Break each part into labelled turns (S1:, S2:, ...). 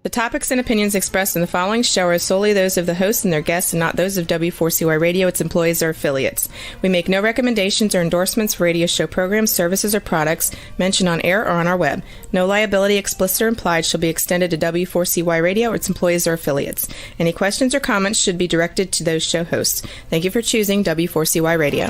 S1: The topics and opinions expressed in the following show are solely those of the hosts and their guests and not those of W4CY Radio, its employees, or affiliates. We make no recommendations or endorsements for radio show programs, services, or products mentioned on air or on our web. No liability, explicit or implied, shall be extended to W4CY Radio or its employees or affiliates. Any questions or comments should be directed to those show hosts. Thank you for choosing W4CY Radio.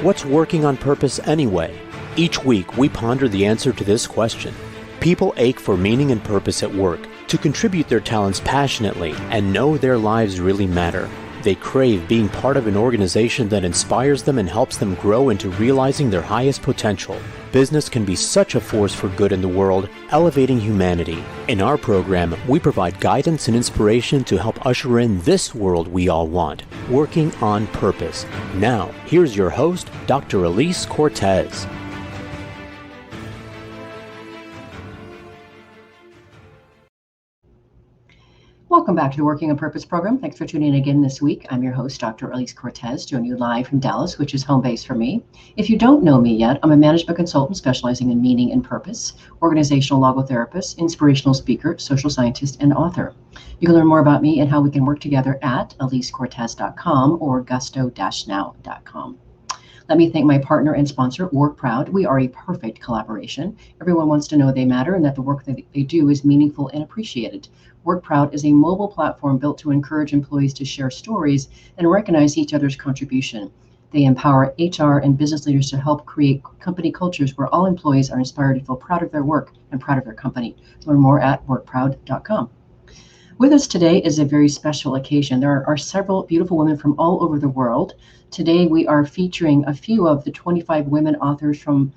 S2: What's working on purpose anyway? Each week, we ponder the answer to this question. People ache for meaning and purpose at work, to contribute their talents passionately and know their lives really matter. They crave being part of an organization that inspires them and helps them grow into realizing their highest potential. Business can be such a force for good in the world, elevating humanity. In our program, we provide guidance and inspiration to help usher in this world we all want, working on purpose. Now, here's your host, Dr. Alise Cortez.
S3: Welcome back to the Working on Purpose program. Thanks for tuning in again this week. I'm your host, Dr. Alise Cortez, joining you live from Dallas, which is home base for me. If you don't know me yet, I'm a management consultant specializing in meaning and purpose, organizational logotherapist, inspirational speaker, social scientist, and author. You can learn more about me and how we can work together at alisecortez.com or gusto-now.com. Let me thank my partner and sponsor, WorkProud. We are a perfect collaboration. Everyone wants to know they matter and that the work that they do is meaningful and appreciated. WorkProud is a mobile platform built to encourage employees to share stories and recognize each other's contribution. They empower HR and business leaders to help create company cultures where all employees are inspired to feel proud of their work and proud of their company. Learn more at workproud.com. With us today is a very special occasion. There are several beautiful women from all over the world. Today we are featuring a few of the 25 women authors from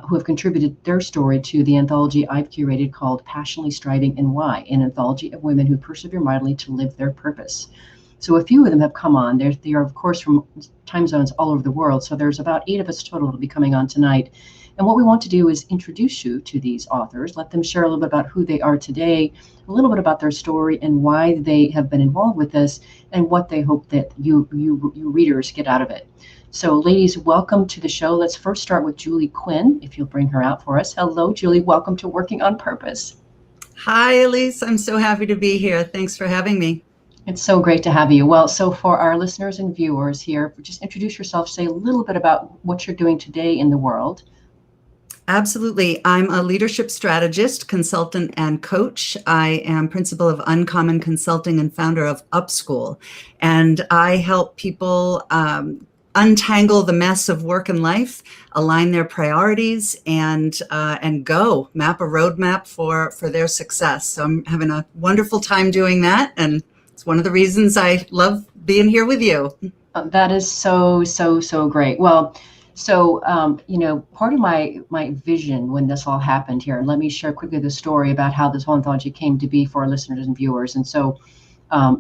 S3: who have contributed their story to the anthology I've curated called Passionately Striving and Why, an anthology of women who persevere mightily to live their purpose. So a few of them have come on. They are, of course, from time zones all over the world. So there's about 8 of us total who will be coming on tonight. And what we want to do is introduce you to these authors, let them share a little bit about who they are today, a little bit about their story and why they have been involved with this, and what they hope that you readers get out of it. So ladies, welcome to the show. Let's first start with Julie Quinn, if you'll bring her out for us. Hello, Julie. Welcome to Working on Purpose.
S4: Hi, Alise. I'm so happy to be here. Thanks for having me.
S3: It's so great to have you. Well, so for our listeners and viewers here, just introduce yourself, say a little bit about what you're doing today in the world.
S4: Absolutely. I'm a leadership strategist, consultant, and coach. I am principal of Uncommon Consulting and founder of Upschool. And I help people untangle the mess of work and life, align their priorities, and go map a roadmap for their success. So I'm having a wonderful time doing that. And it's one of the reasons I love being here with you.
S3: That is so great. Well, so, part of my vision when this all happened here, and let me share quickly the story about how this whole anthology came to be for our listeners and viewers. And so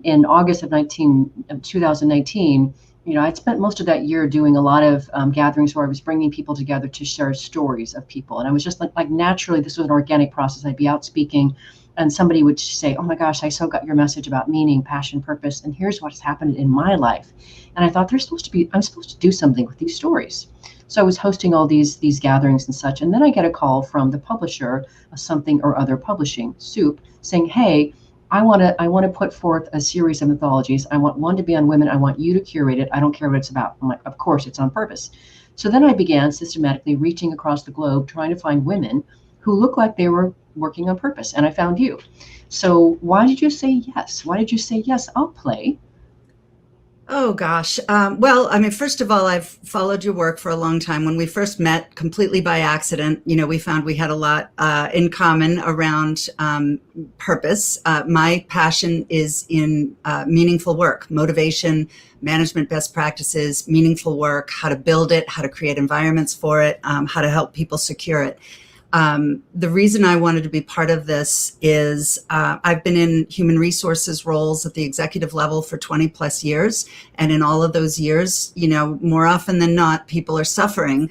S3: in August of 2019, I'd spent most of that year doing a lot of gatherings where I was bringing people together to share stories of people. And I was just like naturally, this was an organic process. I'd be out speaking and somebody would say, oh my gosh, I so got your message about meaning, passion, purpose, and here's what's happened in my life. And I thought I'm supposed to do something with these stories. So I was hosting all these gatherings and such. And then I get a call from the publisher of Something or Other Publishing, Soup, saying, hey, I want to put forth a series of anthologies. I want one to be on women. I want you to curate it. I don't care what it's about. I'm like, of course, it's on purpose. So then I began systematically reaching across the globe, trying to find women who looked like they were working on purpose. And I found you. So why did you say yes? Why did you say, yes, I'll play?
S4: Oh, gosh. Well, I mean, first of all, I've followed your work for a long time. When we first met completely by accident, we found we had a lot in common around purpose. My passion is in meaningful work, motivation, management best practices, meaningful work, how to build it, how to create environments for it, how to help people secure it. The reason I wanted to be part of this is I've been in human resources roles at the executive level for 20 plus years. And in all of those years, more often than not, people are suffering,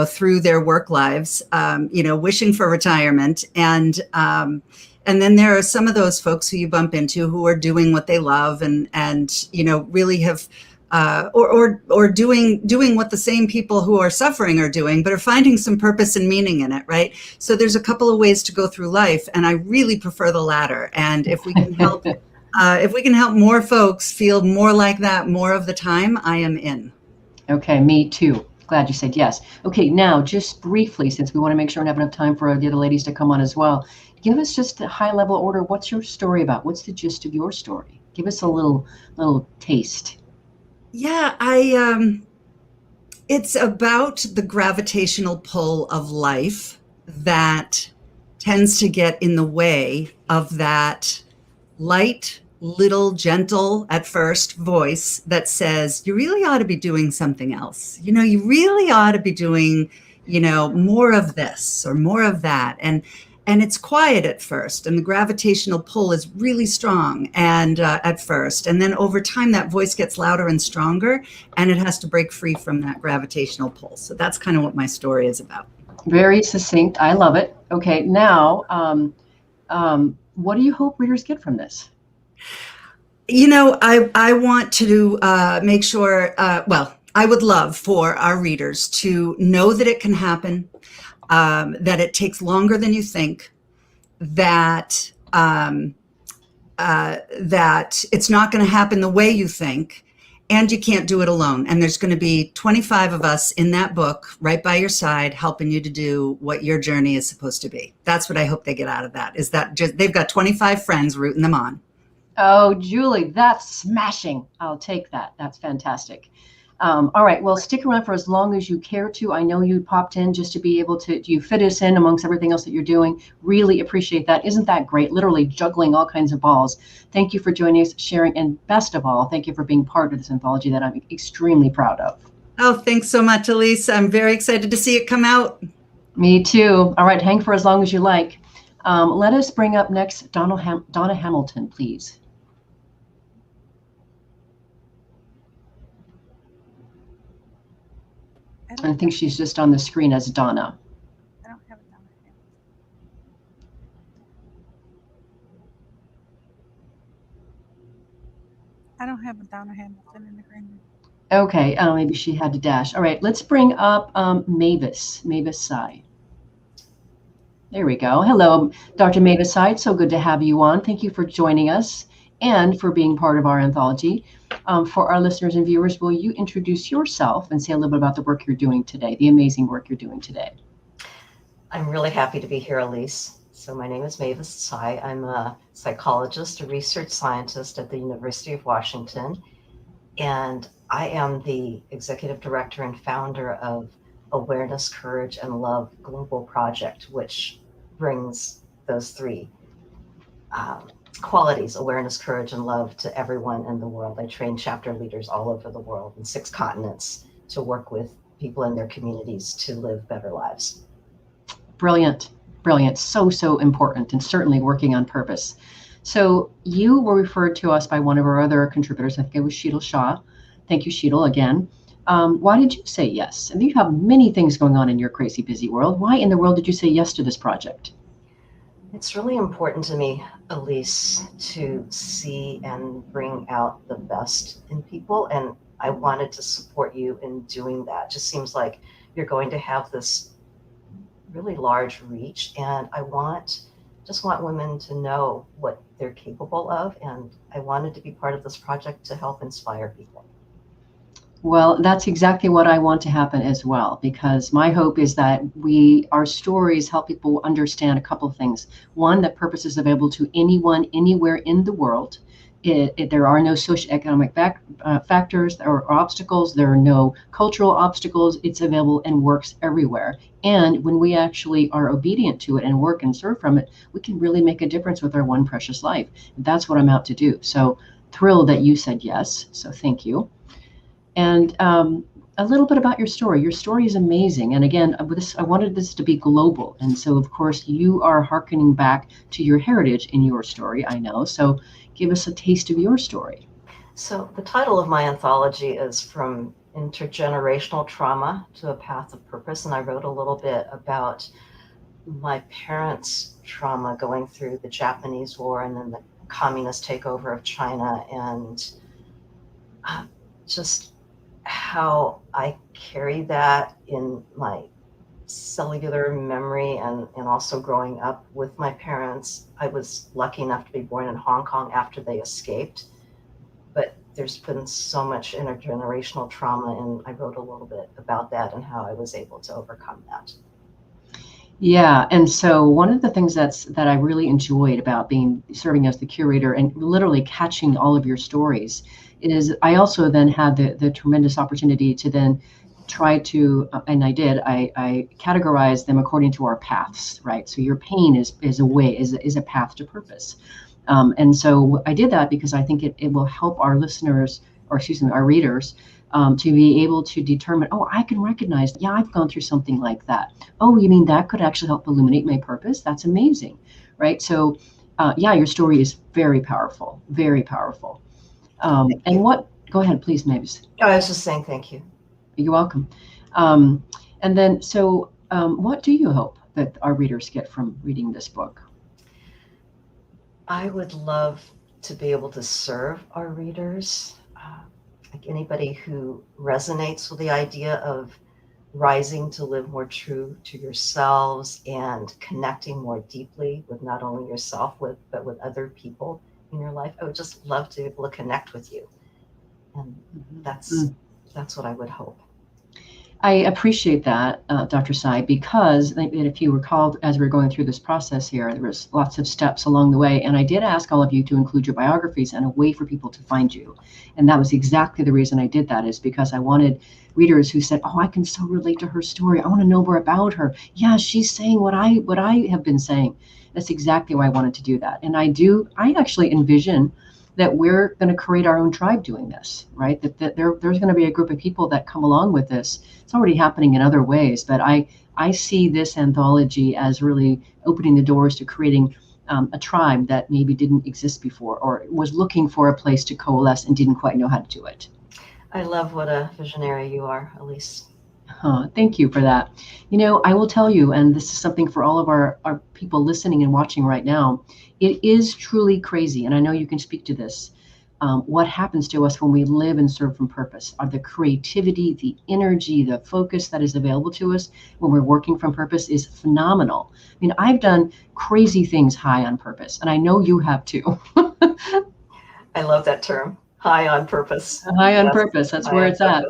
S4: through their work lives, wishing for retirement. And then there are some of those folks who you bump into who are doing what they love and really have or doing what the same people who are suffering are doing, but are finding some purpose and meaning in it, right? So there's a couple of ways to go through life, and I really prefer the latter. And if we can help, more folks feel more like that more of the time, I am in.
S3: Okay, me too. Glad you said yes. Okay, now just briefly, since we want to make sure we have enough time for the other ladies to come on as well, give us just a high level order. What's your story about? What's the gist of your story? Give us a little taste.
S4: Yeah, it's about the gravitational pull of life that tends to get in the way of that light, little, gentle at first voice that says, you really ought to be doing something else. You really ought to be doing, more of this or more of that. And it's quiet at first, and the gravitational pull is really strong and at first. And then over time, that voice gets louder and stronger, and it has to break free from that gravitational pull. So that's kind of what my story is about.
S3: Very succinct. I love it. Okay, now, what do you hope readers get from this?
S4: I want to make sure, I would love for our readers to know that it can happen, that it takes longer than you think, that it's not going to happen the way you think, and you can't do it alone. And there's going to be 25 of us in that book right by your side, helping you to do what your journey is supposed to be. That's what I hope they get out of that, is that they've got 25 friends rooting them on.
S3: Oh, Julie, that's smashing. I'll take that. That's fantastic. All right. Well, stick around for as long as you care to. I know you popped in just to be able to, you fit us in amongst everything else that you're doing. Really appreciate that. Isn't that great? Literally juggling all kinds of balls. Thank you for joining us, sharing, and best of all, thank you for being part of this anthology that I'm extremely proud of.
S4: Oh, thanks so much, Alise. I'm very excited to see it come out.
S3: Me too. All right. Hang for as long as you like. Let us bring up next Donna Hamilton, please. I think she's just on the screen as Donna.
S5: I don't have a Donna Hamilton. I don't have a Donna Hamilton in the green room.
S3: Okay, maybe she had to dash. All right, let's bring up Mavis Sai. There we go. Hello, Dr. Mavis Sai. So good to have you on. Thank you for joining us and for being part of our anthology. For our listeners and viewers, will you introduce yourself and say a little bit about the work you're doing today, the amazing work you're doing today?
S6: I'm really happy to be here, Alise. So my name is Mavis Sai. I'm a psychologist, a research scientist at the University of Washington, and I am the executive director and founder of Awareness, Courage, and Love Global Project, which brings those three qualities, awareness, courage, and love, to everyone in the world. I train chapter leaders all over the world in 6 continents to work with people in their communities to live better lives.
S3: Brilliant. So important, and certainly working on purpose. So you were referred to us by one of our other contributors. I think it was Sheetal Shah. Thank you, Sheetal, again. Why did you say yes? And you have many things going on in your crazy busy world. Why in the world did you say yes to this project?
S6: It's really important to me, Alise, to see and bring out the best in people. And I wanted to support you in doing that. Just seems like you're going to have this really large reach. And I just want women to know what they're capable of. And I wanted to be part of this project to help inspire people.
S3: Well, that's exactly what I want to happen as well, because my hope is that our stories help people understand a couple of things. One, that purpose is available to anyone, anywhere in the world. There are no socioeconomic factors or obstacles. There are no cultural obstacles. It's available and works everywhere. And when we actually are obedient to it and work and serve from it, we can really make a difference with our one precious life. That's what I'm out to do. So thrilled that you said yes. So thank you. And a little bit about your story. Your story is amazing. And again, I wanted this to be global. And so, of course, you are hearkening back to your heritage in your story, I know. So give us a taste of your story.
S6: So the title of my anthology is From Intergenerational Trauma to a Path of Purpose. And I wrote a little bit about my parents' trauma going through the Japanese War and then the communist takeover of China, and just how I carry that in my cellular memory, and also growing up with my parents. I was lucky enough to be born in Hong Kong after they escaped, but there's been so much intergenerational trauma, and I wrote a little bit about that and how I was able to overcome that.
S3: Yeah, and so one of the things that I really enjoyed about serving as the curator and literally catching all of your stories is I also then had the tremendous opportunity to then try to, and I categorize them according to our paths, right? So your pain is a path to purpose. And so I did that because I think it will help our listeners, or excuse me, our readers, to be able to determine, oh, I can recognize, yeah, I've gone through something like that. Oh, you mean that could actually help illuminate my purpose? That's amazing, right? So, yeah, your story is very powerful, very powerful. Go ahead, please, Mavis.
S6: I was just saying thank you.
S3: You're welcome. And then, so what do you hope that our readers get from reading this book?
S6: I would love to be able to serve our readers, like anybody who resonates with the idea of rising to live more true to yourselves and connecting more deeply with not only yourself, but with other people in your life. I would just love to be able to connect with you. And that's what I would hope.
S3: I appreciate that, Dr. Sai, because if you recall, as we were going through this process here, there was lots of steps along the way. And I did ask all of you to include your biographies and a way for people to find you. And that was exactly the reason I did that, is because I wanted readers who said, oh, I can so relate to her story. I want to know more about her. Yeah, she's saying what I have been saying. That's exactly why I wanted to do that. And I actually envision that we're going to create our own tribe doing this, right? That there's going to be a group of people that come along with this. It's already happening in other ways, but I see this anthology as really opening the doors to creating a tribe that maybe didn't exist before, or was looking for a place to coalesce and didn't quite know how to do it.
S6: I love what a visionary you are, Alise.
S3: Thank you for that. I will tell you, and this is something for all of our people listening and watching right now, it is truly crazy, and I know you can speak to this, what happens to us when we live and serve from purpose. The creativity, the energy, the focus that is available to us when we're working from purpose is phenomenal. I mean, I've done crazy things high on purpose, and I know you have too.
S6: I love that term, high on purpose.
S3: High on purpose, that's where it's at,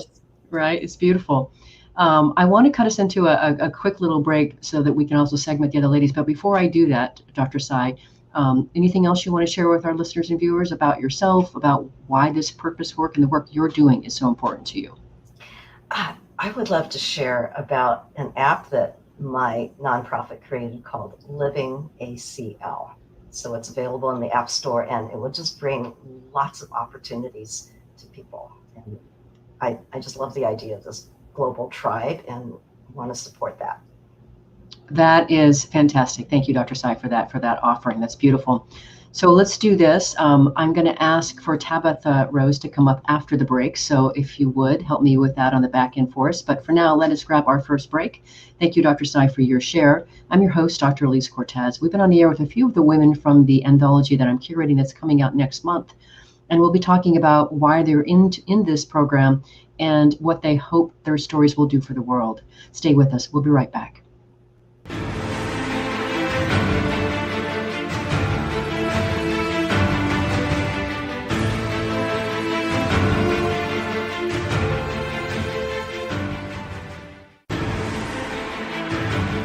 S3: right? It's beautiful. I want to cut us into a quick little break so that we can also segment the other ladies. But before I do that, Dr. Sai, anything else you want to share with our listeners and viewers about yourself, about why this purpose work and the work you're doing is so important to you?
S6: I would love to share about an app that my nonprofit created called Living ACL. So it's available in the App Store, and it will just bring lots of opportunities to people. And I just love the idea of this global tribe and want to support that.
S3: That is fantastic. Thank you, Dr. Sai, for that offering. That's beautiful. So let's do this. I'm going to ask for Tabitha Rose to come up after the break. So if you would help me with that on the back end for us. But for now, let us grab our first break. Thank you, Dr. Sai, for your share. I'm your host, Dr. Alise Cortez. We've been on the air with a few of the women from the anthology that I'm curating that's coming out next month. And we'll be talking about why they're in this program and what they hope their stories will do for the world. Stay with us. We'll be right back.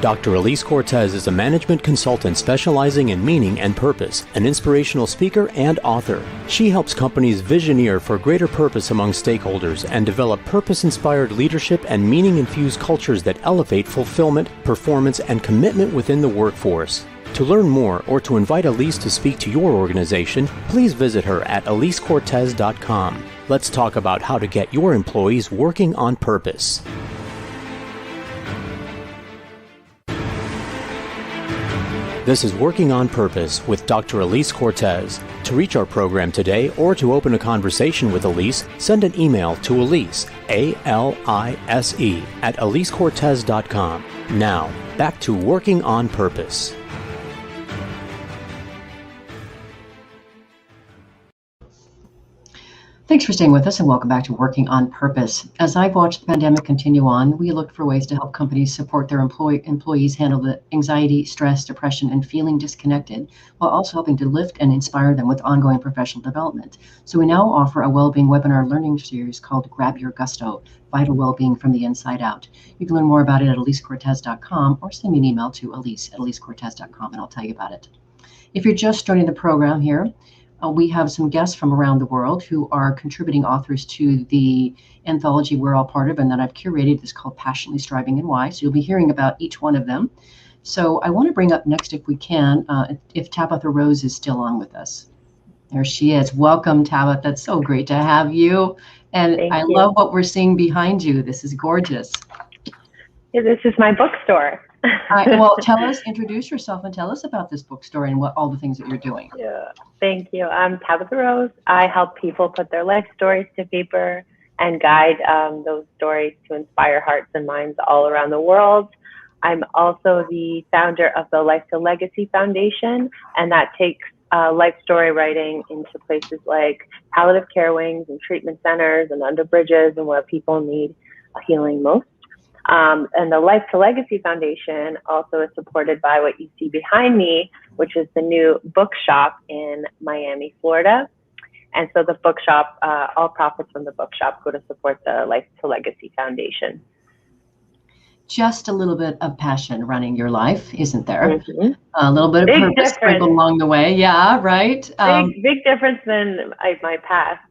S2: Dr. Alise Cortez is a management consultant specializing in meaning and purpose, an inspirational speaker and author. She helps companies visioneer for greater purpose among stakeholders and develop purpose-inspired leadership and meaning-infused cultures that elevate fulfillment, performance, and commitment within the workforce. To learn more or to invite Alise to speak to your organization, please visit her at alisecortez.com. Let's talk about how to get your employees working on purpose. This is Working on Purpose with Dr. Alise Cortez. To reach our program today or to open a conversation with Alise, send an email to Alise, A-L-I-S-E, at alisecortez.com. Now, back to Working on Purpose.
S3: Thanks for staying with us and welcome back to Working on Purpose. As I've watched the pandemic continue on, we looked for ways to help companies support their employees handle the anxiety, stress, depression, and feeling disconnected, while also helping to lift and inspire them with ongoing professional development. So we now offer a well-being webinar learning series called Grab Your Gusto, Vital Wellbeing from the Inside Out. You can learn more about it at alisecortez.com or send me an email to alisecortez.com and I'll tell you about it. If you're just joining the program here, we have some guests from around the world who are contributing authors to the anthology we're all part of and that I've curated. It's called Passionately Striving and Why. So you'll be hearing about each one of them. So I want to bring up next, if we can, if Tabitha Rose is still on with us. There she is. Welcome, Tabitha. That's so great to have you. And
S7: Thank
S3: I
S7: you.
S3: love what we're seeing behind you. This is gorgeous.
S7: Yeah, this is my bookstore.
S3: Well, introduce yourself and tell us about this bookstore and what all the things that you're doing.
S7: Yeah, thank you. I'm Tabitha Rose. I help people put their life stories to paper and guide those stories to inspire hearts and minds all around the world. I'm also the founder of the Life to Legacy Foundation, and that takes life story writing into places like palliative care wings and treatment centers and under bridges and where people need healing most. And the Life to Legacy Foundation also is supported by what you see behind me, which is the new bookshop in Miami, Florida. And so the bookshop, all profits from the bookshop go to support the Life to Legacy Foundation.
S3: Just a little bit of passion running your life, isn't there?
S7: Mm-hmm.
S3: A little bit of
S7: Big
S3: purpose
S7: difference.
S3: sprinkled along the way. Yeah, right.
S7: Big difference than my past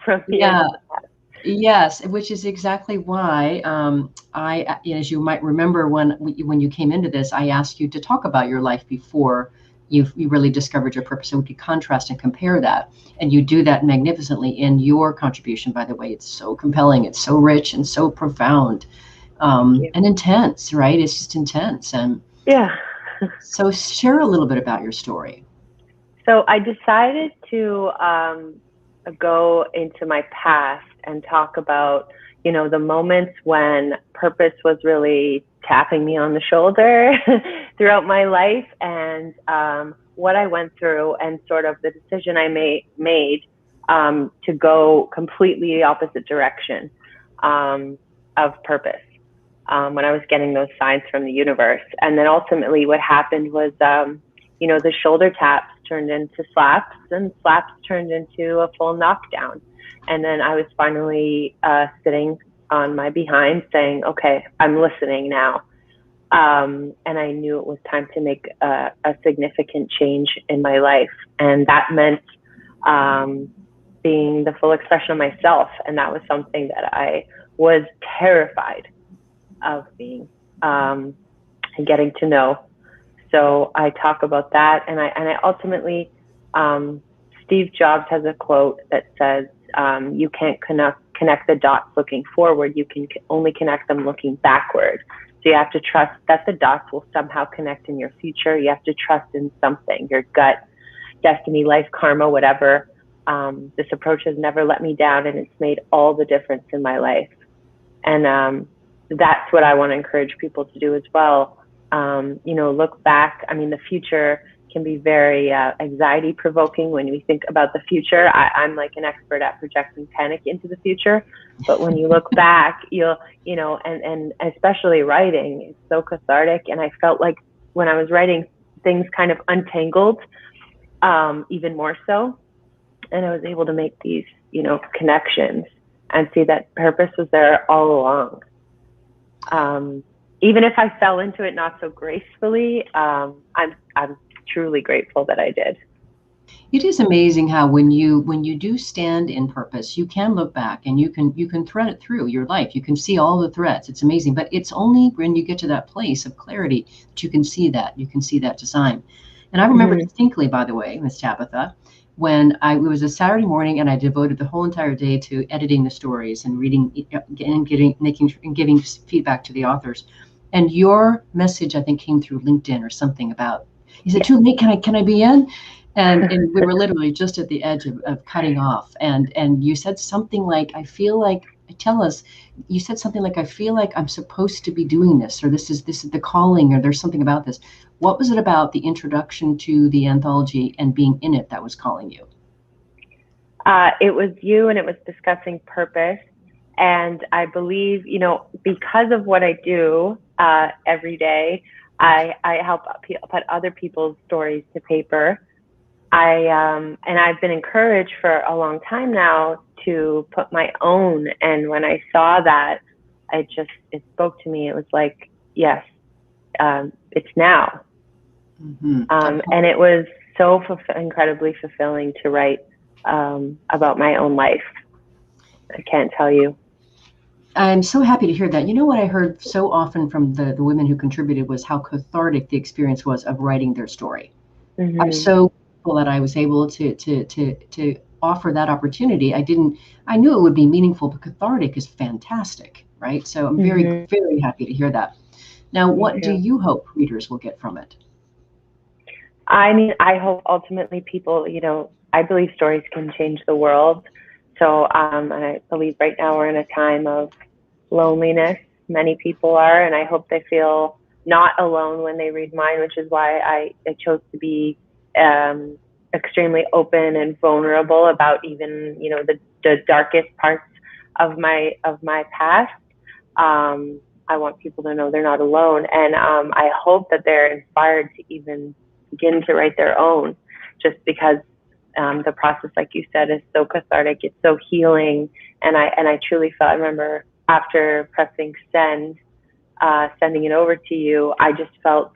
S7: from the
S3: Yeah.
S7: end of the past.
S3: Yes, which is exactly why as you might remember, when you came into this, I asked you to talk about your life before you really discovered your purpose, so we could contrast and compare that. And you do that magnificently in your contribution. By the way, it's so compelling, it's so rich and so profound, and intense. Right? It's just intense. And
S7: yeah.
S3: So share a little bit about your story.
S7: So I decided to go into my past and talk about, the moments when purpose was really tapping me on the shoulder throughout my life, and what I went through and sort of the decision I made to go completely the opposite direction of purpose when I was getting those signs from the universe. And then ultimately what happened was, the shoulder taps turned into slaps, and slaps turned into a full knockdown. And then I was finally sitting on my behind saying, okay, I'm listening now. And I knew it was time to make a significant change in my life. And that meant being the full expression of myself. And that was something that I was terrified of being and getting to know. So I talk about that. And I ultimately, Steve Jobs has a quote that says, you can't connect the dots looking forward. You can only connect them looking backward. So you have to trust that the dots will somehow connect in your future. You have to trust in something, your gut, destiny, life, karma, whatever. This approach has never let me down, and it's made all the difference in my life. And that's what I want to encourage people to do as well. Look back. I mean, the future can be very anxiety provoking when we think about the future. I'm like an expert at projecting panic into the future. But when you look back, and especially writing, it's so cathartic. And I felt like when I was writing, things kind of untangled, even more so. And I was able to make these, connections and see that purpose was there all along. Even if I fell into it not so gracefully, I'm truly grateful that I did.
S3: It is amazing how when you do stand in purpose, you can look back and you can thread it through your life. You can see all the threads. It's amazing, but it's only when you get to that place of clarity that you can see that. You can see that design. And I remember distinctly, by the way, Miss Tabitha, when it was a Saturday morning and I devoted the whole entire day to editing the stories and reading and giving feedback to the authors. And your message, I think, came through LinkedIn or something about, is it too late? Can I be in? And we were literally just at the edge of cutting off. And you said something like, you said something like, I feel like I'm supposed to be doing this, or this is the calling, or there's something about this. What was it about the introduction to the anthology and being in it that was calling you?
S7: It was you, and it was discussing purpose. And I believe, you know, because of what I do every day, I help put other people's stories to paper. And I've been encouraged for a long time now to put my own. And when I saw that, it spoke to me. It was like, yes, it's now. And it was so incredibly fulfilling to write about my own life. I can't tell you.
S3: I'm so happy to hear that. You know what I heard so often from the women who contributed was how cathartic the experience was of writing their story. I'm so grateful that I was able to offer that opportunity. I knew it would be meaningful, but cathartic is fantastic, right? So I'm very, very happy to hear that. Now, what do you hope readers will get from it?
S7: I mean, I hope ultimately people, you know, I believe stories can change the world. So, and I believe right now we're in a time of loneliness. Many people are, and I hope they feel not alone when they read mine, which is why I chose to be extremely open and vulnerable about even, you know, the darkest parts of my past. I want people to know they're not alone, and I hope that they're inspired to even begin to write their own, just because the process, like you said, is so cathartic. It's so healing, and I truly felt. I remember after pressing send, sending it over to you, I just felt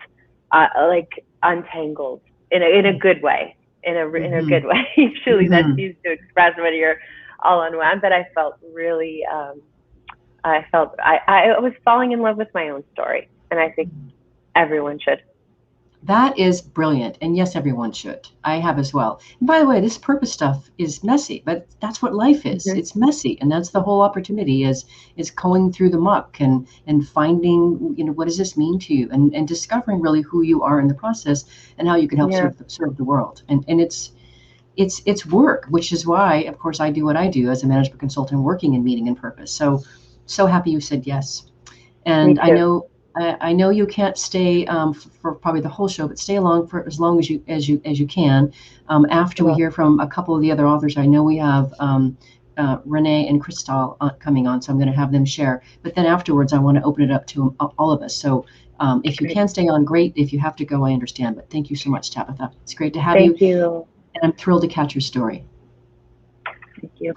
S7: like untangled in a good way, in a good way. Usually that's used to express when you're all unwound, but I felt really. I was falling in love with my own story, and I think everyone should.
S3: That is brilliant. And yes, everyone should. I have as well. And by the way, this purpose stuff is messy, but that's what life is. It's messy. And that's the whole opportunity is going through the muck and finding, you know, what does this mean to you, and discovering really who you are in the process and how you can help serve the world. And it's work, which is why, of course, I do what I do as a management consultant working in meaning and purpose. So happy you said yes. And I know you can't stay for probably the whole show, but stay along for as long as you can. After we hear from a couple of the other authors, I know we have Renee and Crystal coming on, so I'm going to have them share. But then afterwards, I want to open it up to all of us. So if you can stay on, great. If you have to go, I understand. But thank you so much, Tabitha. It's great to have you.
S7: Thank you.
S3: And I'm thrilled to catch your story.
S7: Thank you.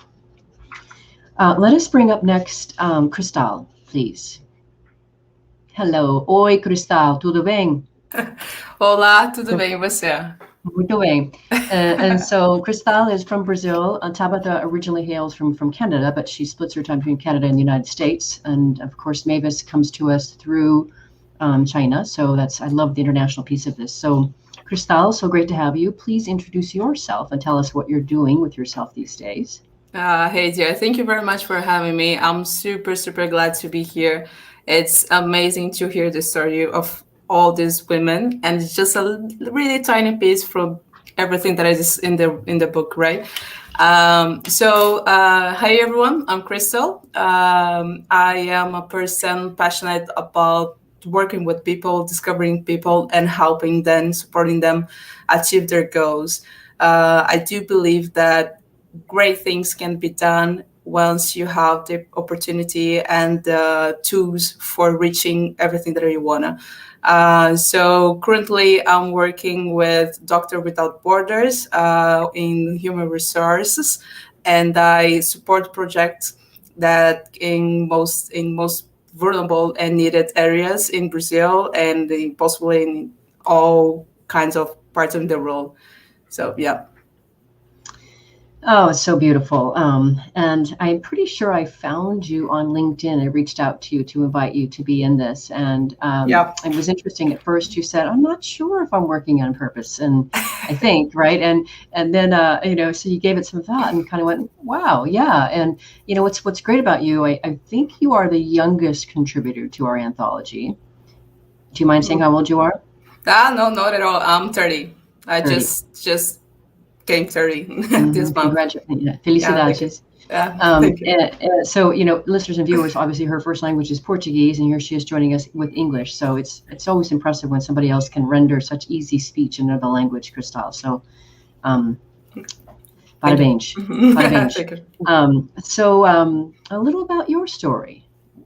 S3: Let us bring up next Crystal, please. Hello. Oi, Cristal, tudo bem?
S8: Olá, tudo bem, e você?
S3: Muito bem. And so Cristal is from Brazil. Tabitha originally hails from Canada, but she splits her time between Canada and the United States. And of course, Mavis comes to us through China. So I love the international piece of this. So Cristal, so great to have you. Please introduce yourself and tell us what you're doing with yourself these days.
S8: Hey, dear. Thank you very much for having me. I'm super, super glad to be here. It's amazing to hear the story of all these women, and it's just a really tiny piece from everything that is in the book, right? Hi everyone, I'm Crystal. I am a person passionate about working with people, discovering people, and helping them, supporting them achieve their goals. I do believe that great things can be done once you have the opportunity and the tools for reaching everything that you wanna. So currently I'm working with Doctors Without Borders in human resources, and I support projects that in most vulnerable and needed areas in Brazil and possibly in all kinds of parts of the world. So yeah.
S3: Oh, it's so beautiful. And I'm pretty sure I found you on LinkedIn. I reached out to you to invite you to be in this. And it was interesting at first. You said, I'm not sure if I'm working on purpose. And I think, right. And then, so you gave it some thought and kind of went, wow, yeah. And, what's great about you, I think you are the youngest contributor to our anthology. Do you mind saying how old you are?
S8: No, not at all. I'm 30. I 30. just came 30 this month.
S3: Congratulations. Felicidades.
S8: Thank you.
S3: So, listeners and viewers, obviously her first language is Portuguese, and here she is joining us with English. So it's always impressive when somebody else can render such easy speech in another language, Cristal. So Bada binge. Bada binge.
S8: Thank you.
S3: So a little about your story.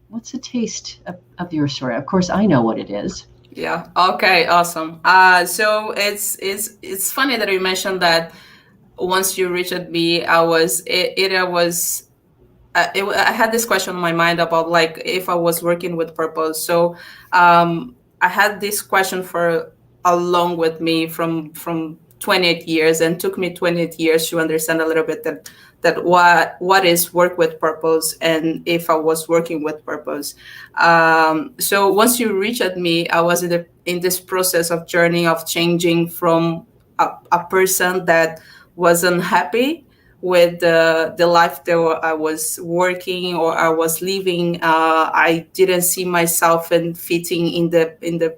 S3: What's a taste of your story? Of course, I know what it is.
S8: Yeah. Okay. Awesome. So it's funny that you mentioned that once you reached me, I had this question in my mind about like if I was working with purpose. So I had this question for along with me from 28 years, and took me 28 years to understand a little bit that what is work with purpose, and if I was working with purpose. So once you reached me, I was in this process of journey of changing from a person that wasn't happy with the life that I was working or I was living. I didn't see myself and fitting in the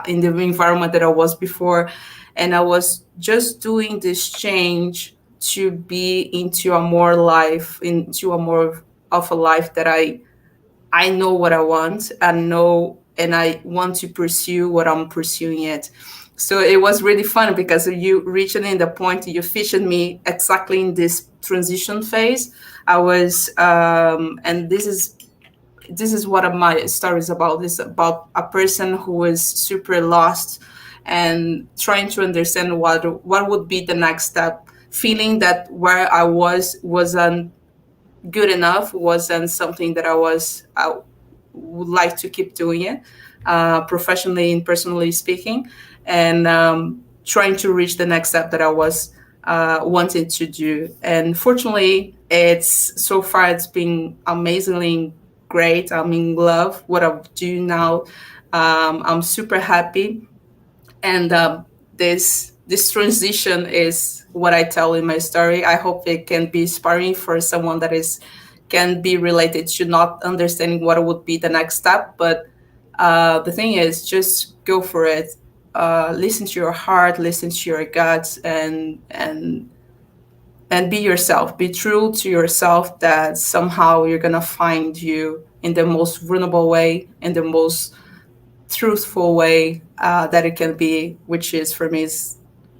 S8: environment that I was before, and I was just doing this change to be into a more of a life that I know what I want, and I want to pursue what I'm pursuing it. So it was really fun because you reached in the point, you featured me exactly in this transition phase. I was, and this is what my story is about. It's about a person who was super lost and trying to understand what would be the next step, feeling that where I wasn't good enough, wasn't something that I would like to keep doing it, professionally and personally speaking, and trying to reach the next step that I was wanted to do. And fortunately, it's been amazingly great. I'm in love what I do now. I'm super happy, and this transition is what I tell in my story. I hope it can be inspiring for someone that can be related to not understanding what would be the next step. But the thing is, just go for it. Listen to your heart, listen to your guts, and be yourself. Be true to yourself, that somehow you're gonna find you in the most vulnerable way, in the most truthful way that it can be, which is, for me, is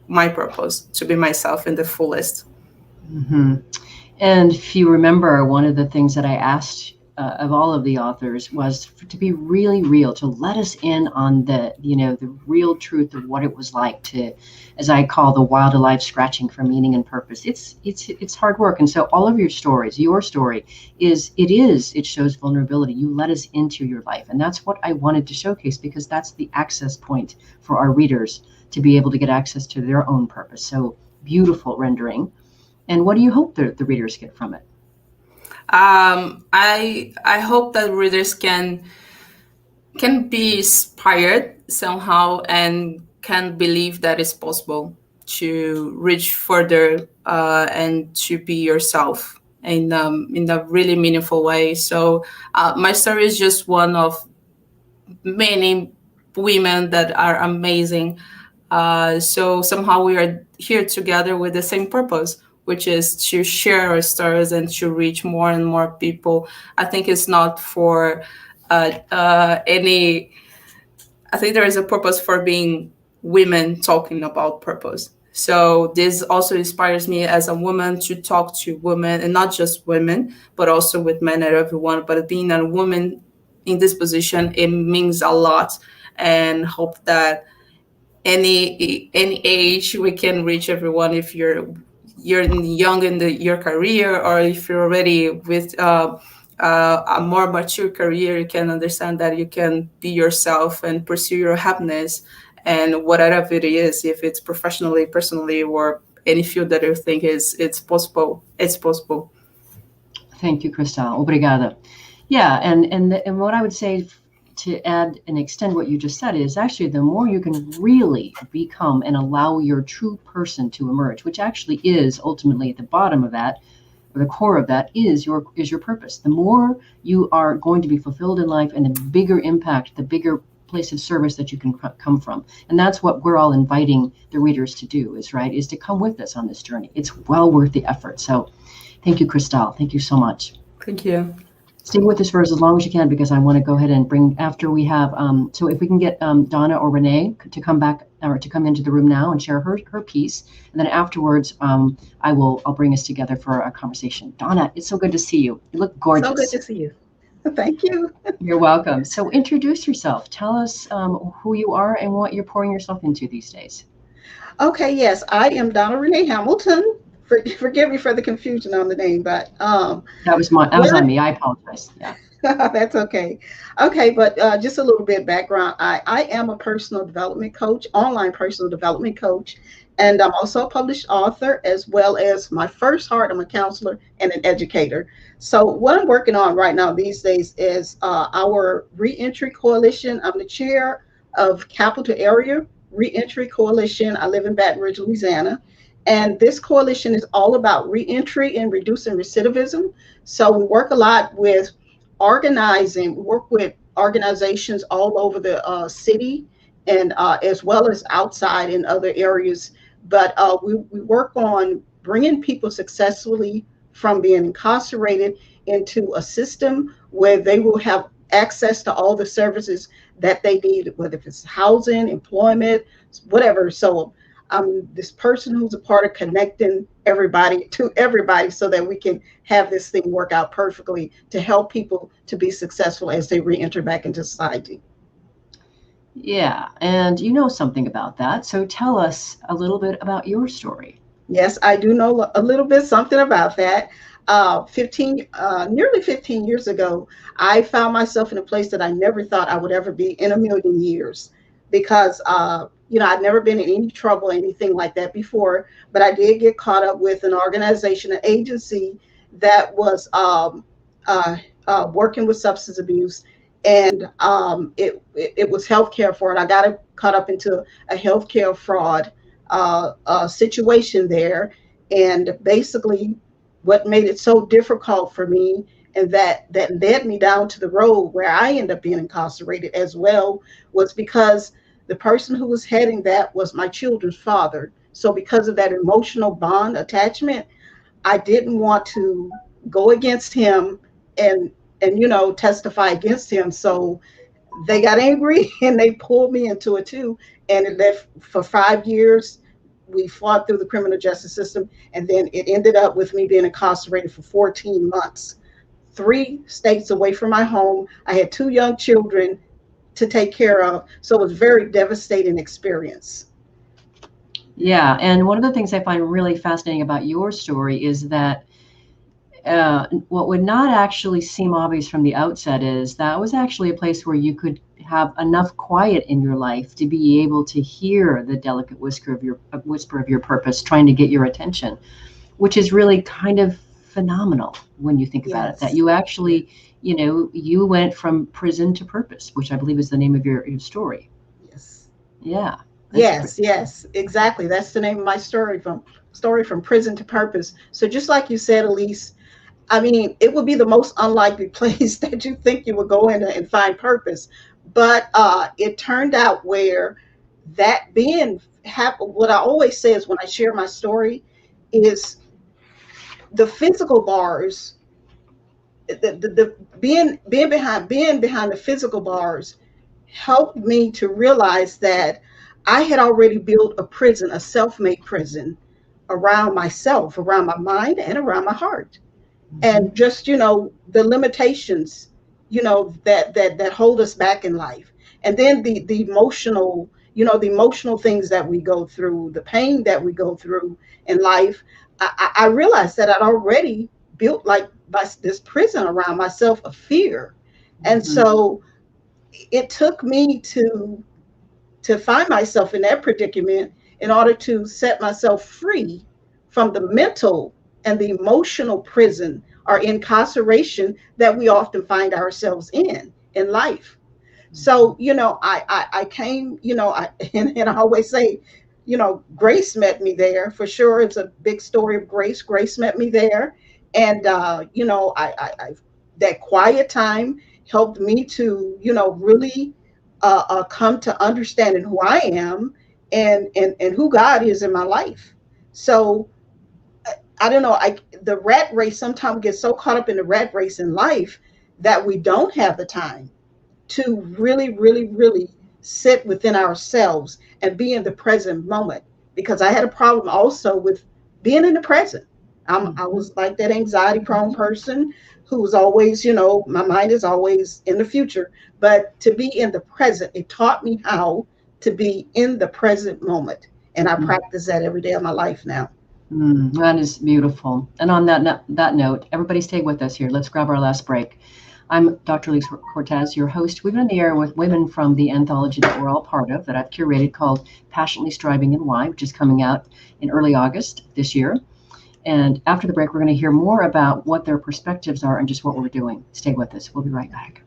S8: my purpose, to be myself in the fullest.
S3: Mm-hmm. And if you remember, one of the things that I asked of all of the authors was to be really real, to let us in on the real truth of what it was like to, as I call, the wild alive scratching for meaning and purpose. It's hard work. And so all of your stories, your story it shows vulnerability. You let us into your life. And that's what I wanted to showcase, because that's the access point for our readers to be able to get access to their own purpose. So beautiful rendering. And what do you hope the readers get from it?
S8: I hope that readers can be inspired somehow, and can believe that it's possible to reach further and to be yourself in a really meaningful way. So my story is just one of many women that are amazing. So somehow we are here together with the same purpose, which is to share our stories and to reach more and more people. I think it's not for any. I think there is a purpose for being women talking about purpose. So this also inspires me as a woman to talk to women, and not just women, but also with men and everyone. But being a woman in this position, it means a lot, and hope that any age we can reach everyone. If you're young in your career, or if you're already with a more mature career, you can understand that you can be yourself and pursue your happiness, and whatever it is, if it's professionally, personally, or any field that you think it's possible, it's possible.
S3: Thank you, Cristal. Obrigada. Yeah, and what I would say to add and extend what you just said is actually the more you can really become and allow your true person to emerge, which actually is ultimately at the bottom of that, or the core of that, is your purpose. The more you are going to be fulfilled in life, and the bigger impact, the bigger place of service that you can come from. And that's what we're all inviting the readers to do, is to come with us on this journey. It's well worth the effort. So thank you, Cristal. Thank you so much.
S8: Thank you.
S3: Stay with us for as long as you can, because I want to go ahead and bring, after we have, so if we can get Donna or Renee to come back or to come into the room now and share her piece. And then afterwards, I'll bring us together for a conversation. Donna, it's so good to see you. You look gorgeous.
S9: So good to see you. Thank you.
S3: You're welcome. So introduce yourself. Tell us who you are and what you're pouring yourself into these days.
S9: Okay, yes, I am Donna Renee Hamilton. Forgive me for the confusion on the name, but
S3: that was on me. I apologize. Yeah.
S9: That's okay. Okay, but just a little bit background. I am a personal development coach, online personal development coach, and I'm also a published author, as well as my first heart, I'm a counselor and an educator. So what I'm working on right now these days is our Reentry Coalition. I'm the chair of Capital Area Reentry Coalition. I live in Baton Rouge, Louisiana. And this coalition is all about reentry and reducing recidivism. So we work a lot with organizing, we work with organizations all over the city, and as well as outside in other areas. But we work on bringing people successfully from being incarcerated into a system where they will have access to all the services that they need, whether it's housing, employment, whatever. So I'm this person who's a part of connecting everybody to everybody so that we can have this thing work out perfectly to help people to be successful as they re-enter back into society.
S3: Yeah, and you know something about that. So tell us a little bit about your story.
S9: Yes, I do know a little bit something about that. Nearly 15 years ago, I found myself in a place that I never thought I would ever be in a million years, because I'd never been in any trouble, anything like that before, but I did get caught up with an organization, an agency that was working with substance abuse, and it was healthcare fraud. I got caught up into a healthcare fraud situation there, and basically what made it so difficult for me, and that led me down to the road where I ended up being incarcerated as well, was because the person who was heading that was my children's father. So because of that emotional bond attachment, I didn't want to go against him and testify against him. So they got angry and they pulled me into it too. And it led for 5 years. We fought through the criminal justice system, and then it ended up with me being incarcerated for 14 months, 3 states away from my home. I had 2 young children to take care of. So it was a very devastating experience.
S3: Yeah. And one of the things I find really fascinating about your story is that what would not actually seem obvious from the outset is that was actually a place where you could have enough quiet in your life to be able to hear the delicate whisper of your purpose trying to get your attention, which is really kind of phenomenal when you think about it, that you actually, you went from prison to purpose, which I believe is the name of your story.
S9: Yes.
S3: Yeah.
S9: Yes, exactly. That's the name of my story, from prison to purpose. So just like you said, Alise, I mean, it would be the most unlikely place that you think you would go in and find purpose. But it turned out where that being happened. What I always say is, when I share my story, is the physical bars, the being behind the physical bars helped me to realize that I had already built a prison, a self-made prison around myself, around my mind, and around my heart. And just, the limitations, that hold us back in life. And then the emotional, the emotional things that we go through, the pain that we go through in life. I realized that I'd already built this prison around myself of fear. And so it took me to find myself in that predicament in order to set myself free from the mental and the emotional prison or incarceration that we often find ourselves in life. So, I came, and I always say, grace met me there for sure. It's a big story of grace. Grace met me there. And, I that quiet time helped me to, really come to understanding who I am and who God is in my life. So I don't know, the rat race, sometimes we get so caught up in the rat race in life that we don't have the time to really, really, really sit within ourselves and be in the present moment. Because I had a problem also with being in the present. I was like that anxiety prone person who was always, my mind is always in the future. But to be in the present, it taught me how to be in the present moment. And I practice that every day of my life now.
S3: That is beautiful. And on that note, everybody stay with us here. Let's grab our last break. I'm Dr. Alise Cortez, your host. We've been on the air with women from the anthology that we're all part of, that I've curated, called Passionately Striving and Why, which is coming out in early August this year. And after the break, we're going to hear more about what their perspectives are and just what we're doing. Stay with us. We'll be right back.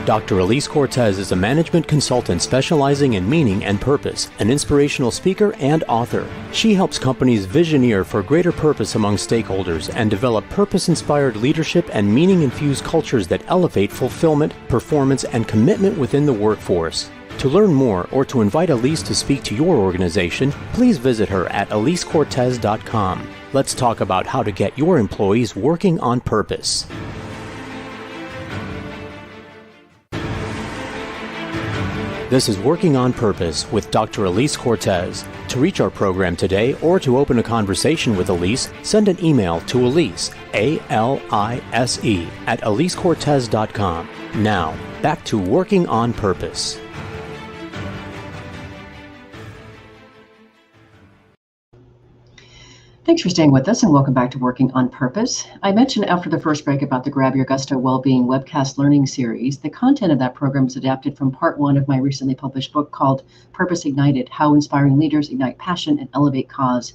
S2: Dr. Alise Cortez is a management consultant specializing in meaning and purpose, an inspirational speaker and author. She helps companies visioneer for greater purpose among stakeholders and develop purpose-inspired leadership and meaning-infused cultures that elevate fulfillment, performance, and commitment within the workforce. To learn more or to invite Alise to speak to your organization, please visit her at alisecortez.com. Let's talk about how to get your employees working on purpose. This is Working on Purpose with Dr. Alise Cortez. To reach our program today or to open a conversation with Alise, send an email to Alise, A-L-I-S-E, at alisecortez.com. Now, back to Working on Purpose.
S3: Thanks for staying with us and welcome back to Working on Purpose. I mentioned after the first break about the Grab Your Gusto Wellbeing webcast learning series. The content of that program is adapted from part 1 of my recently published book called Purpose Ignited: How Inspiring Leaders Ignite Passion and Elevate Cause.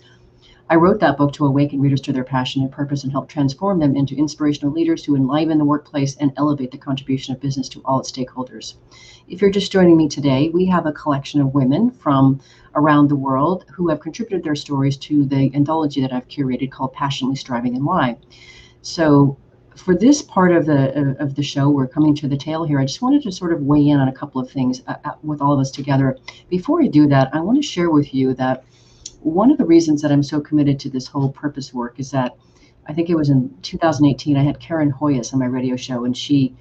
S3: I wrote that book to awaken readers to their passion and purpose and help transform them into inspirational leaders who enliven the workplace and elevate the contribution of business to all its stakeholders. If you're just joining me today, we have a collection of women from around the world who have contributed their stories to the anthology that I've curated called Passionately Striving and Why. So for this part of the show, we're coming to the tail here. I just wanted to sort of weigh in on a couple of things with all of us together. Before I do that, I want to share with you that one of the reasons that I'm so committed to this whole purpose work is that I think it was in 2018, I had Karen Hoyas on my radio show, and she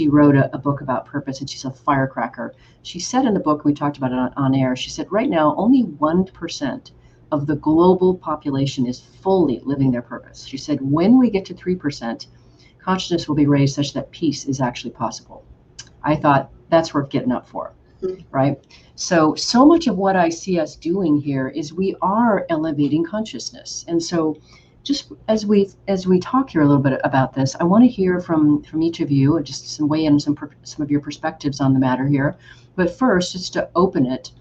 S3: wrote a book about purpose, and she's a firecracker. She said in the book, we talked about it on air, she said right now only 1% of the global population is fully living their purpose. She said when we get to 3%, consciousness will be raised such that peace is actually possible. I thought that's worth getting up for, right? So much of what I see us doing here is we are elevating consciousness. And so just as we talk here a little bit about this, I want to hear from each of you, just some weigh in some of your perspectives on the matter here. But first, just to open it,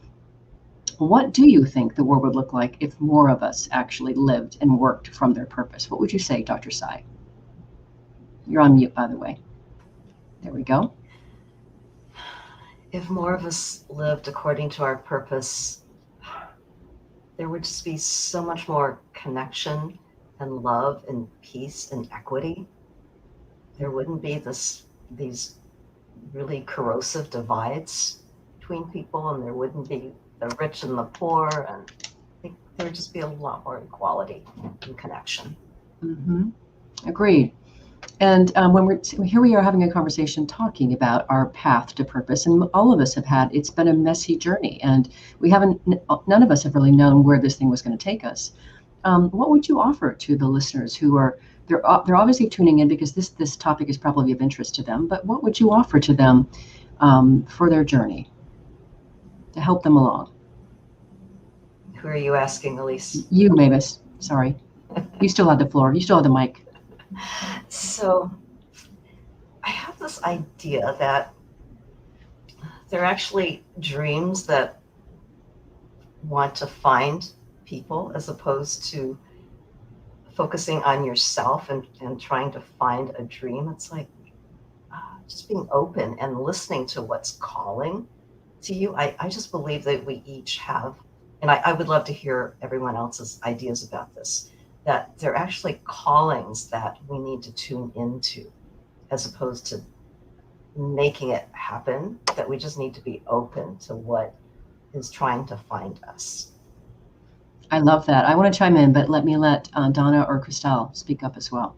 S3: what do you think the world would look like if more of us actually lived and worked from their purpose? What would you say, Dr. Sai? You're on mute, by the way. There we go.
S6: If more of us lived according to our purpose, there would just be so much more connection and love and peace and equity. There wouldn't be these really corrosive divides between people, and there wouldn't be the rich and the poor, and I think there would just be a lot more equality and connection.
S3: Mm-hmm. Agreed. And here we are having a conversation talking about our path to purpose, and all of us have it's been a messy journey, and none of us have really known where this thing was going to take us. What would you offer to the listeners who they're obviously tuning in because this topic is probably of interest to them, but what would you offer to them for their journey to help them along?
S6: Who are you asking, Alise?
S3: You, Mavis. Sorry. You still have the floor. You still have the mic.
S6: So I have this idea that there are actually dreams that want to find people as opposed to focusing on yourself and trying to find a dream. It's like just being open and listening to what's calling to you. I just believe that we each have, and I would love to hear everyone else's ideas about this, that they're actually callings that we need to tune into as opposed to making it happen, that we just need to be open to what is trying to find us.
S3: I love that. I want to chime in, but let Donna or Christelle speak up as well.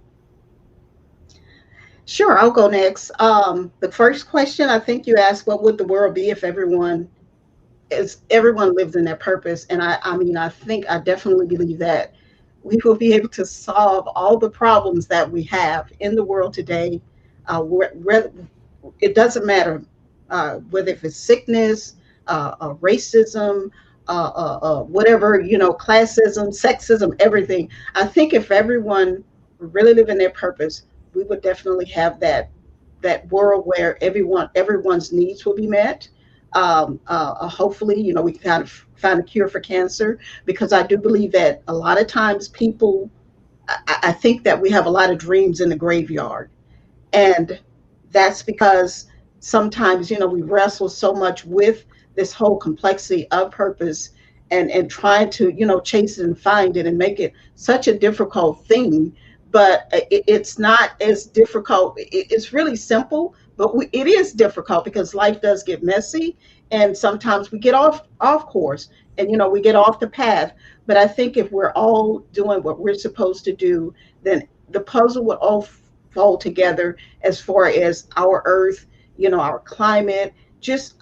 S9: Sure, I'll go next. The first question I think you asked, what would the world be if everyone lived in their purpose? And I definitely believe that we will be able to solve all the problems that we have in the world today. It doesn't matter whether if it's sickness, racism, whatever, classism, sexism, everything. I think if everyone really live in their purpose, we would definitely have that world where everyone's needs will be met. Hopefully, we can kind of find a cure for cancer, because I do believe that a lot of times I think that we have a lot of dreams in the graveyard. And that's because sometimes, we wrestle so much with this whole complexity of purpose and trying to, chase it and find it and make it such a difficult thing. But it's not as difficult. It's really simple, but it is difficult because life does get messy. And sometimes we get off course and, we get off the path. But I think if we're all doing what we're supposed to do, then the puzzle would all fall together as far as our earth, our climate, just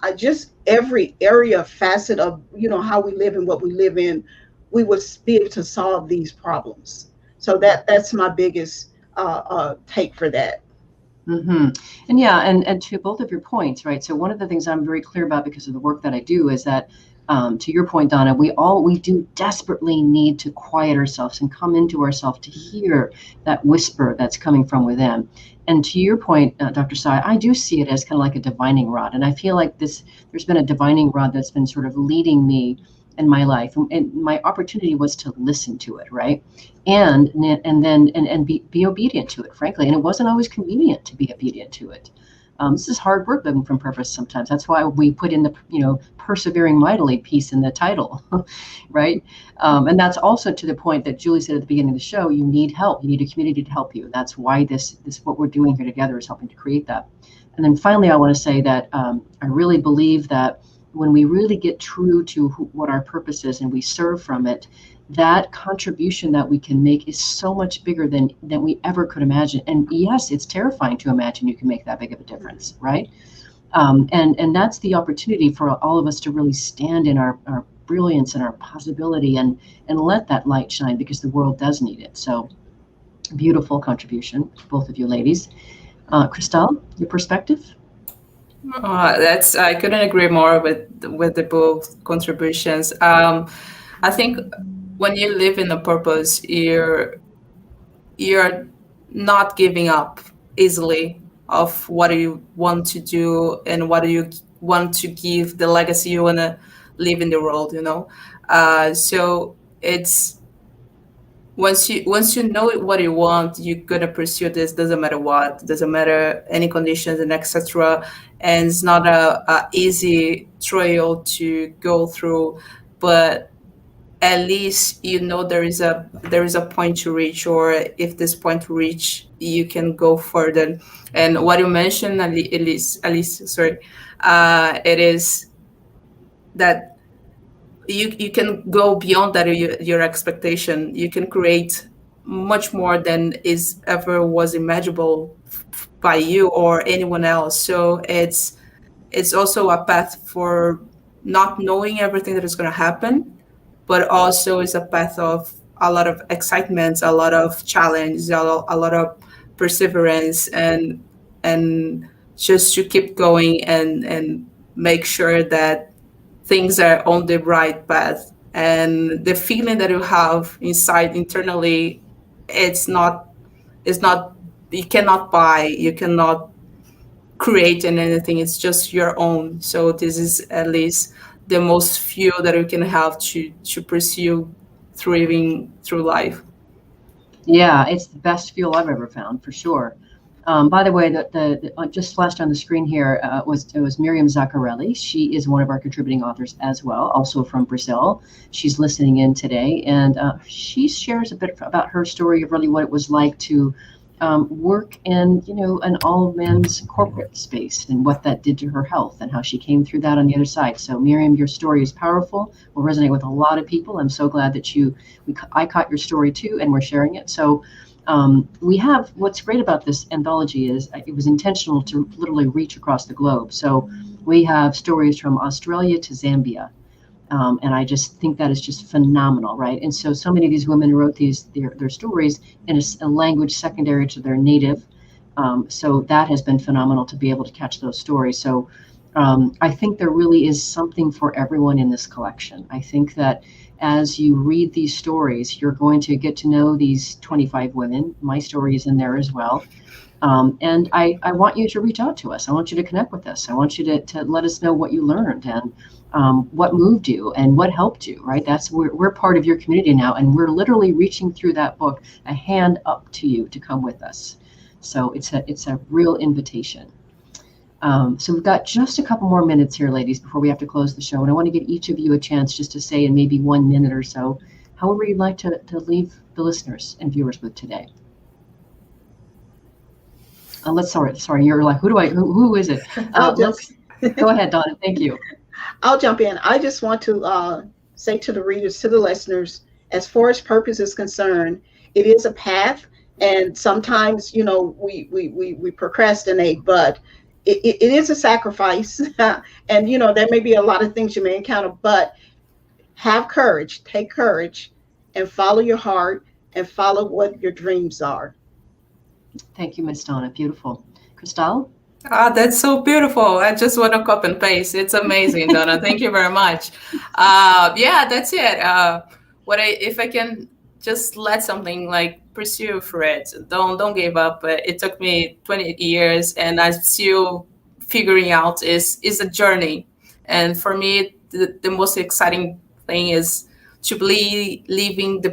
S9: every area, facet of, how we live and what we live in, we would be able to solve these problems. So that's my biggest take for that.
S3: Mm-hmm. And yeah, and to both of your points, right? So one of the things I'm very clear about because of the work that I do is that, to your point, Donna, we do desperately need to quiet ourselves and come into ourselves to hear that whisper that's coming from within. And to your point, Dr. Sai, I do see it as kind of like a divining rod. And I feel like there's been a divining rod that's been sort of leading me in my life, and my opportunity was to listen to it, right, and then be obedient to it, frankly. And it wasn't always convenient to be obedient to it. This is hard work living from purpose sometimes. That's why we put in the persevering mightily piece in the title, right? And that's also to the point that Julie said at the beginning of the show. You need help. You need a community to help you. That's why this what we're doing here together is helping to create that. And then finally, I want to say that I really believe that when we really get true to what our purpose is and we serve from it, that contribution that we can make is so much bigger than we ever could imagine. And yes, it's terrifying to imagine you can make that big of a difference, right? And that's the opportunity for all of us to really stand in our brilliance and our possibility and let that light shine, because the world does need it. So beautiful contribution, both of you ladies. Christelle, your perspective?
S8: I couldn't agree more with the both contributions. I think when you live in a purpose, you're not giving up easily of what you want to do and what you want to give, the legacy you want to leave in the world. So it's once you know what you want, you're gonna pursue this. Doesn't matter what, doesn't matter any conditions and etc. And it's not a easy trail to go through, but at least there is a point to reach, or if this point to reach, you can go further. And what you mentioned, Alise, sorry, it is that you can go beyond that, your expectation. You can create much more than was imaginable by you or anyone else. So it's also a path for not knowing everything that is going to happen, but also is a path of a lot of excitement, a lot of challenge, a lot of perseverance, and just to keep going and make sure that things are on the right path. And the feeling that you have internally, it's not you cannot buy, you cannot create anything. It's just your own. So this is at least the most fuel that you can have to pursue thriving through life.
S3: Yeah, it's the best fuel I've ever found, for sure. By the way, the just flashed on the screen here was Miriam Zaccarelli. She is one of our contributing authors as well, also from Brazil. She's listening in today, and she shares a bit about her story of really what it was like to work in, an all men's corporate space and what that did to her health and how she came through that on the other side. So Miriam, your story is powerful, will resonate with a lot of people. I'm so glad that I caught your story too, and we're sharing it. So we have, what's great about this anthology is it was intentional to literally reach across the globe. So we have stories from Australia to Zambia. And I just think that is just phenomenal, right? And so many of these women wrote their stories in a language secondary to their native. So that has been phenomenal to be able to catch those stories. So I think there really is something for everyone in this collection. I think that as you read these stories, you're going to get to know these 25 women. My story is in there as well. And I want you to reach out to us. I want you to connect with us. I want you to let us know what you learned and what moved you and what helped you, right? We're part of your community now, and we're literally reaching through that book, a hand up to you to come with us. So it's a real invitation. So we've got just a couple more minutes here, ladies, before we have to close the show. And I want to give each of you a chance just to say in maybe 1 minute or so, however you'd like to leave the listeners and viewers with today. Sorry, you're like, who is it? Go ahead, Donna. Thank you.
S9: I'll jump in. I just want to say to the readers, to the listeners, as far as purpose is concerned, it is a path, and sometimes, we procrastinate, but it is a sacrifice, and there may be a lot of things you may encounter, but have courage, take courage, and follow your heart, and follow what your dreams are.
S3: Thank you, Miss Donna. Beautiful. Crystal?
S8: That's so beautiful. I just want to copy and paste. It's amazing, Donna. Thank you very much. That's it. If I can just let something like pursue for it. Don't give up. It took me 20 years, and I'm still figuring out. Is a journey. And for me, the most exciting thing is to be living the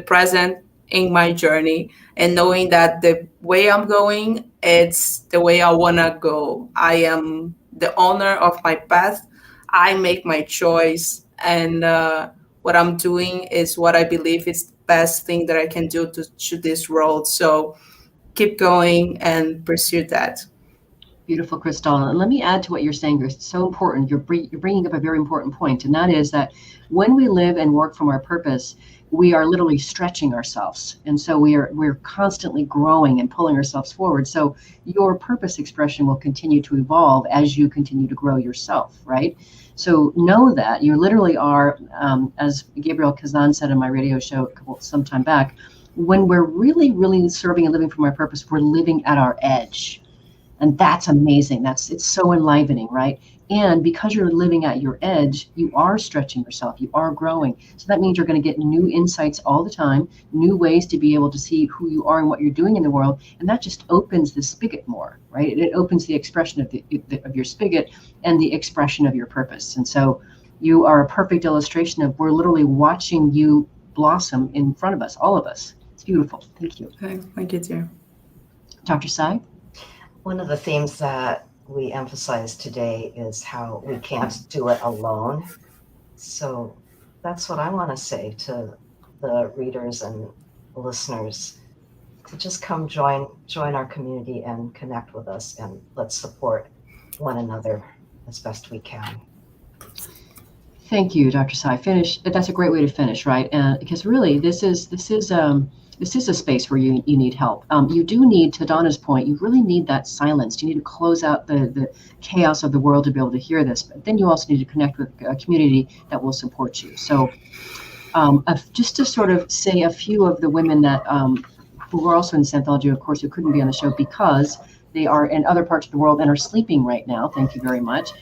S8: present in my journey, and knowing that the way I'm going, it's the way I want to go. I am the owner of my path. I make my choice, and what I'm doing is what I believe is the best thing that I can do to this world. So keep going and pursue that.
S3: Beautiful, Crystal. And let me add to what you're saying. It's so important. You're bringing up a very important point, and that is that when we live and work from our purpose, we are literally stretching ourselves. And so we're constantly growing and pulling ourselves forward. So your purpose expression will continue to evolve as you continue to grow yourself, right? So know that you literally are, as Gabriel Kazan said in my radio show some time back, when we're really, really serving and living from our purpose, we're living at our edge. And that's amazing. It's so enlivening, right? And because you're living at your edge, you are stretching yourself, you are growing. So that means you're going to get new insights all the time, new ways to be able to see who you are and what you're doing in the world. And that just opens the spigot more, right? It opens the expression of your spigot and the expression of your purpose. And so you are a perfect illustration of we're literally watching you blossom in front of us, all of us. It's beautiful. Thank you.
S8: Thank you, too.
S3: Dr. Sai?
S6: One of the themes that we emphasize today is how we can't do it alone. So that's what I want to say to the readers and listeners, to just come join our community and connect with us, and let's support one another as best we can.
S3: Thank you, Dr. Sai. That's a great way to finish, right? Because really, this is a space where you need help. You do need, to Donna's point, you really need that silence. You need to close out the chaos of the world to be able to hear this. But then you also need to connect with a community that will support you. So just to sort of say a few of the women that who are also in this anthology, of course, who couldn't be on the show because they are in other parts of the world and are sleeping right now. Thank you very much.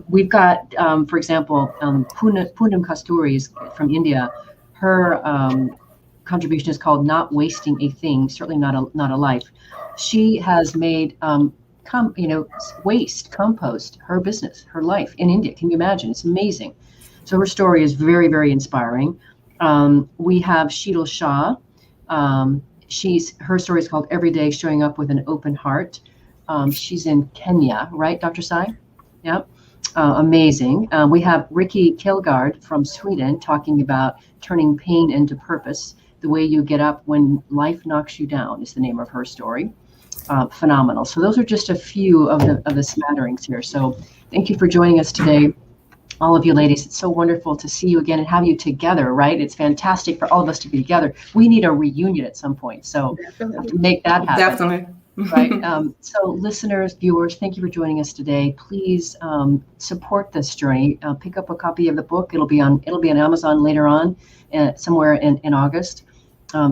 S3: We've got, for example, Poonam Kasturi from India. Her contribution is called "Not Wasting a Thing," certainly not a life. She has made waste compost her business, her life in India. Can you imagine? It's amazing. So her story is very, very inspiring. We have Sheetal Shah. Her story is called "Every Day Showing Up with an Open Heart." She's in Kenya, right, Dr. Sai? Yeah. Amazing. We have Ricky Kilgard from Sweden talking about turning pain into purpose. The Way You Get Up When Life Knocks You Down is the name of her story. Phenomenal. So those are just a few of the smatterings here. So thank you for joining us today, all of you ladies. It's so wonderful to see you again and have you together, right? It's fantastic for all of us to be together. We need a reunion at some point, so have to make that happen.
S8: Definitely.
S3: Right. So listeners, viewers, thank you for joining us today. Please support this journey. Pick up a copy of the book. It'll be on Amazon later on, somewhere in August.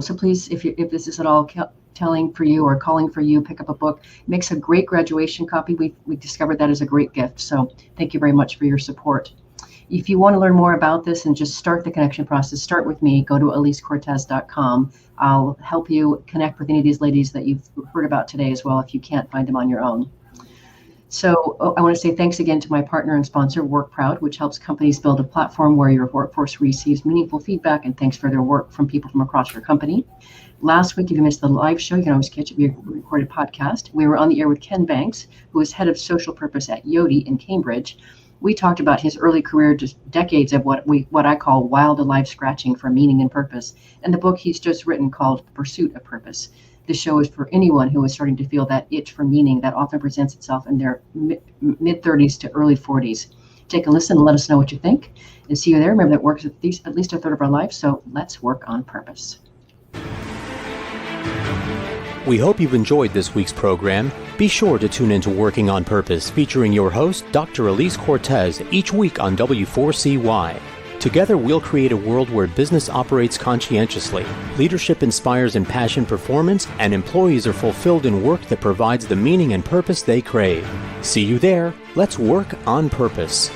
S3: So please, if this is at all telling for you or calling for you, pick up a book. It makes a great graduation copy. We discovered that as a great gift. So thank you very much for your support. If you want to learn more about this and just start the connection process, start with me. Go to alisecortez.com. I'll help you connect with any of these ladies that you've heard about today as well if you can't find them on your own. So I want to say thanks again to my partner and sponsor, WorkProud, which helps companies build a platform where your workforce receives meaningful feedback and thanks for their work from people from across your company. Last week, if you missed the live show, you can always catch up your recorded podcast. We were on the air with Ken Banks, who is head of social purpose at Yodi in Cambridge. We talked about his early career, just decades of what I call wild alive scratching for meaning and purpose, and the book he's just written called Pursuit of Purpose. This show is for anyone who is starting to feel that itch for meaning that often presents itself in their mid-30s to early 40s. Take a listen and let us know what you think. And see you there. Remember that work is at least a third of our life, so let's work on purpose.
S2: We hope you've enjoyed this week's program. Be sure to tune into Working on Purpose, featuring your host, Dr. Alise Cortez, each week on W4CY. Together, we'll create a world where business operates conscientiously, leadership inspires impassioned performance, and employees are fulfilled in work that provides the meaning and purpose they crave. See you there. Let's work on purpose.